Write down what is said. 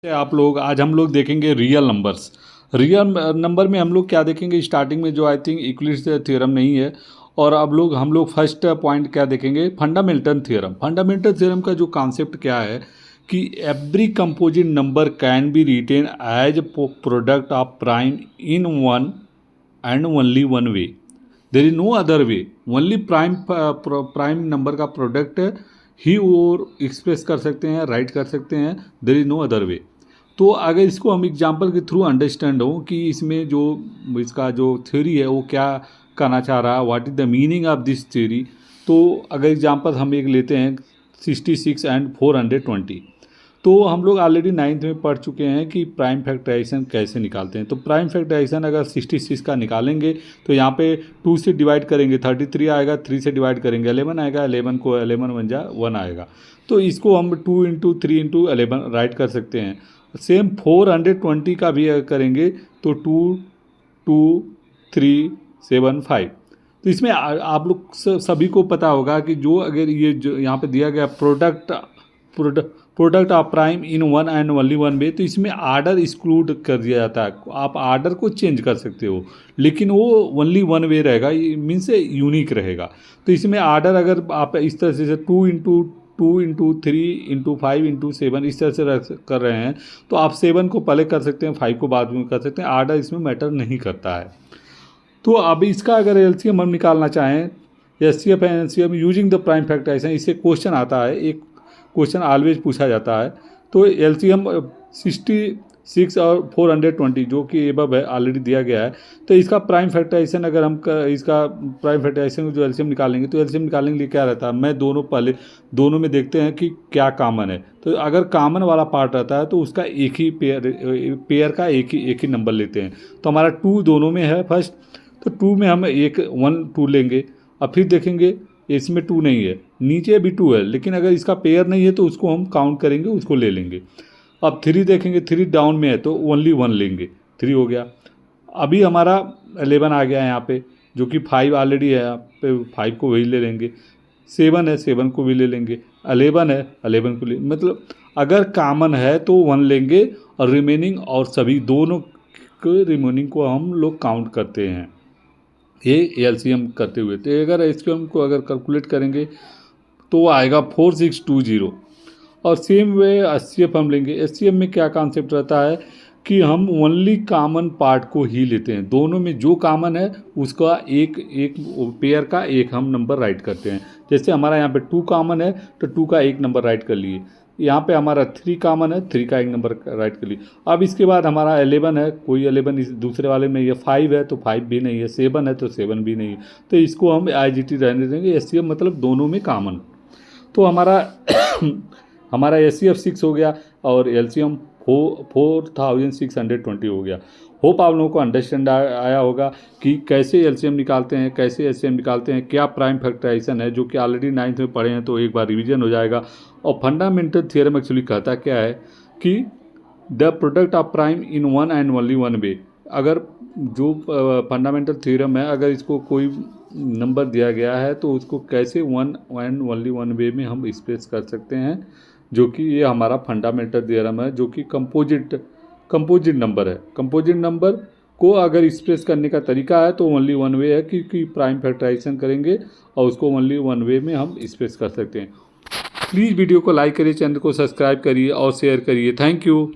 आप लोग आज हम लोग देखेंगे रियल नंबर्स। रियल नंबर में हम लोग क्या देखेंगे, स्टार्टिंग में जो आई थिंक यूक्लिड्स थ्योरम नहीं है। और अब हम लोग फर्स्ट पॉइंट क्या देखेंगे, फंडामेंटल थ्योरम। फंडामेंटल थ्योरम का जो कॉन्सेप्ट क्या है कि every composite number can be written as product of prime in one and only one way. There is no other way. Only prime number का product ही और एक्सप्रेस कर सकते हैं, राइट कर सकते हैं। There is no other way. तो अगर इसको हम एग्जाम्पल के थ्रू अंडरस्टैंड हो कि इसमें जो इसका जो थ्योरी है वो क्या कहना चाह रहा है, what is the meaning of this theory. तो अगर एग्जाम्पल हम एक लेते हैं 66 एंड 420। तो हम लोग ऑलरेडी 9th में पढ़ चुके हैं कि प्राइम फैक्टराइजेशन कैसे निकालते हैं। तो प्राइम फैक्टराइजेशन अगर 66 का निकालेंगे तो यहाँ पे 2 से डिवाइड करेंगे 33 आएगा, 3 से डिवाइड करेंगे 11 आएगा, 11 को 11 बन जा 1 आएगा। तो इसको हम 2 इंटू 3 इंटू 11 राइट कर सकते हैं। सेम 420 का भी अगर करेंगे तो 2 2 3 7 5। तो इसमें आप लोग सभी को पता होगा कि जो अगर ये जो यहाँ पे दिया गया product of prime in one and only one वे, तो इसमें आर्डर एक्सक्लूड कर दिया जाता है। आप आर्डर को चेंज कर सकते हो लेकिन वो ओनली वन वे रहेगा, मीन्स यूनिक रहेगा। तो इसमें आर्डर अगर आप इस तरह से 2 इंटू 3 इंटू 5 इंटू 7 इस तरह से कर रहे हैं तो आप 7 को पहले कर सकते हैं, 5 को बाद में कर सकते हैं। आर्डर इसमें मैटर नहीं करता है। तो अब इसका अगर एलसीएम हम निकालना चाहें, HCF and LCM using the prime factorization, इससे क्वेश्चन आता है, एक क्वेश्चन ऑलवेज पूछा जाता है। तो एलसीएम 66 और 420 जो कि एबव है ऑलरेडी दिया गया है। तो इसका प्राइम फैक्टराइजेशन अगर हम इसका प्राइम फैक्टराइजेशन जो एलसीएम निकालेंगे तो एलसीएम निकालने के लिए क्या रहता है, मैं दोनों में देखते हैं कि क्या कॉमन है। तो अगर कॉमन वाला पार्ट रहता है तो उसका एक ही पेयर का एक ही नंबर लेते हैं। तो हमारा 2 दोनों में है फर्स्ट, तो 2 में हम 1 2 लेंगे। अब फिर देखेंगे इसमें 2 नहीं है, नीचे भी 2 है, लेकिन अगर इसका पेयर नहीं है तो उसको हम काउंट करेंगे, उसको ले लेंगे। अब 3 देखेंगे, 3 डाउन में है तो ओनली 1 लेंगे, 3 हो गया। अभी हमारा 11 आ गया है यहाँ पे, जो कि 5 ऑलरेडी है, यहाँ पे 5 को वही ले लेंगे। 7 है, 7 को भी ले लेंगे। 11 है, 11 को ले, मतलब अगर कॉमन है तो 1 लेंगे और रिमेनिंग और सभी दोनों के रिमेनिंग को हम लोग काउंट करते हैं, ये एलसीएम करते हुए। तो अगर एलसीएम को अगर कैलकुलेट करेंगे तो आएगा 4620। और सेम वे एचसीएफ हम लेंगे। एचसीएफ में क्या कॉन्सेप्ट रहता है कि हम ओनली कॉमन पार्ट को ही लेते हैं, दोनों में जो कॉमन है उसका एक पेयर का एक हम नंबर राइट करते हैं। जैसे हमारा यहाँ पे 2 कॉमन है तो 2 का एक नंबर राइट कर लिए। यहाँ पे हमारा 3 कॉमन है, 3 का एक नंबर राइट कर लिए। अब इसके बाद हमारा 11 है, कोई 11 इस दूसरे वाले में, ये 5 है तो 5 भी नहीं है, 7 है तो 7 भी नहीं है। तो इसको हम आईजीटी रहने देंगे। एचसीएफ मतलब दोनों में कॉमन। तो हमारा एचसीएफ 6 हो गया और एलसीएम 4620 हो गया। होप आप लोगों को अंडरस्टैंड आया होगा कि कैसे एलसीएम निकालते हैं, कैसे एचसीएफ निकालते हैं, क्या प्राइम फैक्टराइजेशन है, जो कि ऑलरेडी 9th में पढ़े हैं, तो एक बार रिवीजन हो जाएगा। और फंडामेंटल थ्योरम एक्चुअली कहता क्या है कि the product of prime in one and only one वे। अगर जो फंडामेंटल थ्योरम है, अगर इसको कोई नंबर दिया गया है तो उसको कैसे वन एंड ओनली वन वे में हम एक्सप्रेस कर सकते हैं, जो कि ये हमारा फंडामेंटल थ्योरम है, जो कि कंपोजिट नंबर है। कंपोजिट नंबर को अगर एक्सप्रेस करने का तरीका है तो ओनली वन वे है, क्योंकि प्राइम फैक्टराइजेशन करेंगे और उसको ओनली वन वे में हम एक्सप्रेस कर सकते हैं। प्लीज़ वीडियो को लाइक करिए, चैनल को सब्सक्राइब करिए और शेयर करिए। Thank you.